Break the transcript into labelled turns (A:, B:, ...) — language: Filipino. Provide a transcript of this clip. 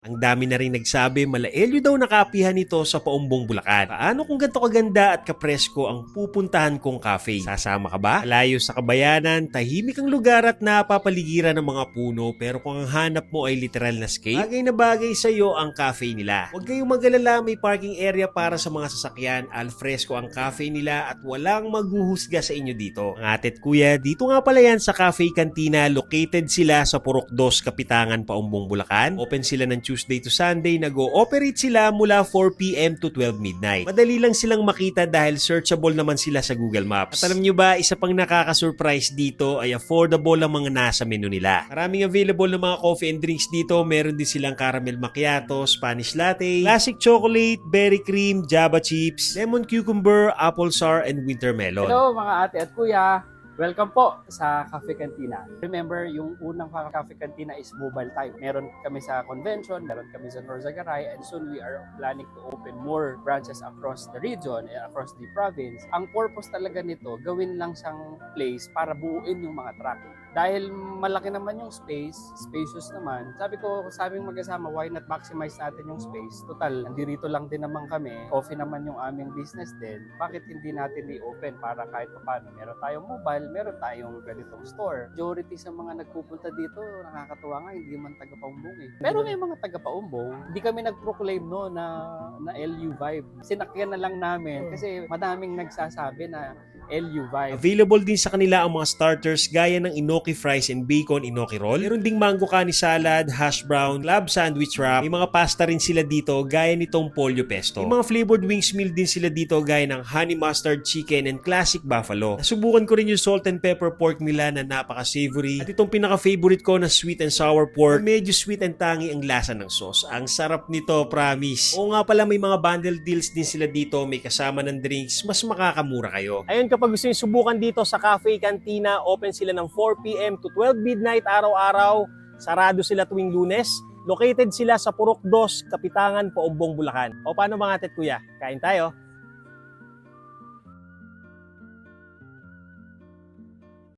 A: Ang dami na rin nagsabi malaelyo daw nakapihan nito sa Paumbong, Bulacan. Paano kung ganito kaganda at kapresko ang pupuntahan kong cafe? Sasama ka ba? Malayo sa kabayanan, tahimik ang lugar at napapaligiran ng mga puno, pero kung ang hanap mo ay literal na escape, bagay na bagay sa iyo ang cafe nila. Huwag kayong mag-alala, may parking area para sa mga sasakyan, alfresco ang cafe nila at walang maghuhusga sa inyo dito. Ang ate at kuya, dito nga pala yan sa Cafe Cantina, located sila sa Purok 2, Kapitangan, Paumbong, Bulacan. Open sila ng Tuesday to Sunday, nag-ooperate sila mula 4 PM to 12 midnight. Madali lang silang makita dahil searchable naman sila sa Google Maps. At alam nyo ba, isa pang nakaka-surprise dito ay affordable ang mga nasa menu nila. Maraming available na mga coffee and drinks dito. Meron din silang caramel macchiato, Spanish latte, classic chocolate, berry cream, java chips, lemon cucumber, apple sour, and winter melon.
B: Hello mga ate at kuya! Welcome po sa Cafe Cantina. Remember, yung unang Cafe Cantina is mobile type. Meron kami sa convention, meron kami sa Norzagaray, and soon we are planning to open more branches across the region and across the province. Ang purpose talaga nito, gawin lang siyang place para buuin yung mga truck. Dahil malaki naman yung space, spacious naman, sabi ko sa aming mag-asama, why not maximize natin yung space? Total, nandirito lang din naman kami, coffee naman yung aming business din. Bakit hindi natin i-open para kahit paano? Meron tayong mobile, meron tayong ganitong store. Majority sa mga nagpupunta dito, nakakatuwa nga, hindi man taga-Paumbong eh. Pero may mga taga-Paumbong, hindi kami nag-proclaim no na LU vibe. Sinakyan na lang namin kasi madaming nagsasabi na LU vibe.
A: Available din sa kanila ang mga starters gaya ng enoki fries and bacon enoki roll. Meron ding mango kani salad, hash brown, club sandwich wrap. May mga pasta rin sila dito gaya nitong pollo pesto. May mga flavored wings meal din sila dito gaya ng honey mustard chicken and classic buffalo. Nasubukan ko rin yung salt and pepper pork nila na napaka-savory. At itong pinaka-favorite ko na sweet and sour pork. Medyo sweet and tangy ang lasa ng sauce. Ang sarap nito, promise. Oo nga pala, may mga bundle deals din sila dito. May kasama ng drinks. Mas makakamura kayo. Ayun, kapag gusto nyo subukan dito sa Cafe Cantina, open sila ng 4 PM to 12 midnight araw-araw. Sarado sila tuwing Lunes. Located sila sa Purok 2, Kapitangan, Paumbong, Bulacan. O paano mga ate at kuya? Kain tayo?